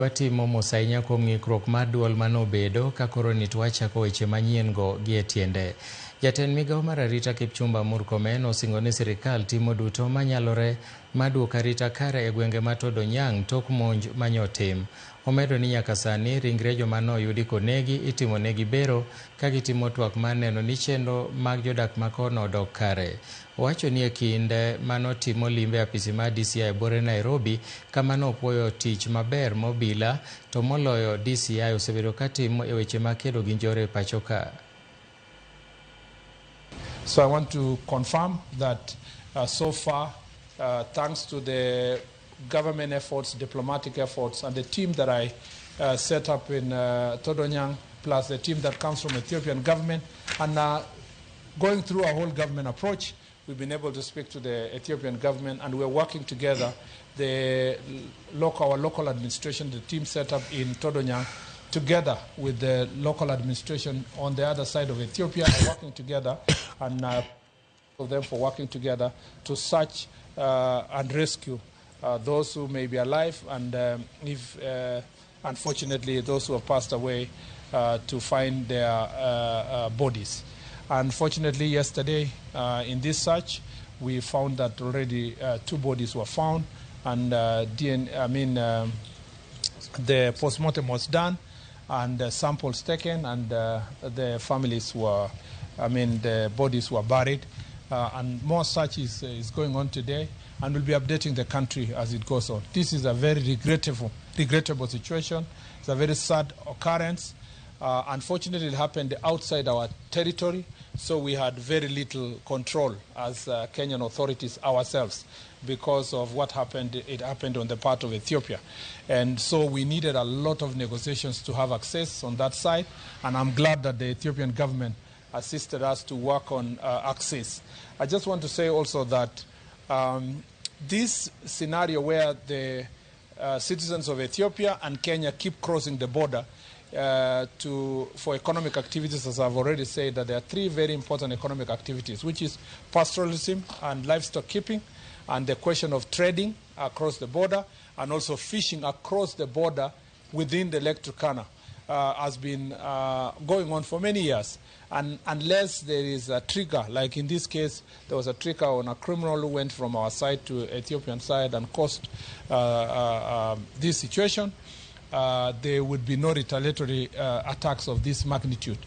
Watimo mos ahinya kuom ng'ikruok mar duol manobedo ka koro nitwachako weche manyien go gi e tiende. Jatend migao mar Arita Kipchumba Murkomen osingo ni sirkal timo duto manyalore maduoko arita kare e gwenge ma Todonyang' tok monj manyotim. Omedo ni nyaka sani ringre joma noyudi konegi itimo negi bero ka gitimo twak mar neno ni chenro mag jodak makono odok kare. Owacho ni e kinde manotimo limbe apisi mar DCI e bore Nairobi kama nopuoyo tich maber mobila to moloyo DCI osebedo katimo e weche makedo gi njore pacho ka. So I want to confirm that so far, thanks to the government efforts, diplomatic efforts, and the team that I set up in Todonyang, plus the team that comes from Ethiopian government, and going through a whole government approach, we've been able to speak to the Ethiopian government, and we're working together. Our local administration, the team set up in Todonyang, together with the local administration on the other side of Ethiopia, are working together, and for them for working together to search and rescue those who may be alive, and if unfortunately those who have passed away, to find their bodies. Unfortunately, yesterday in this search, we found that already 2 bodies were found, and the postmortem was done, and samples taken, and the families were, the bodies were buried, and more search is going on today, and we'll be updating the country as it goes on. This is a very regrettable situation. It's a very sad occurrence. Unfortunately, it happened outside our territory, so we had very little control as Kenyan authorities ourselves because of what happened. It happened on the part of Ethiopia. And so we needed a lot of negotiations to have access on that side, and I'm glad that the Ethiopian government assisted us to work on access. I just want to say also that this scenario where the citizens of Ethiopia and Kenya keep crossing the border for economic activities, as I've already said, that there are 3 very important economic activities, which is pastoralism and livestock keeping, and the question of trading across the border, and also fishing across the border within the Lake Turkana has been going on for many years. And unless there is a trigger, like in this case, there was a trigger on a criminal who went from our side to Ethiopian side and caused this situation, there would be no retaliatory attacks of this magnitude.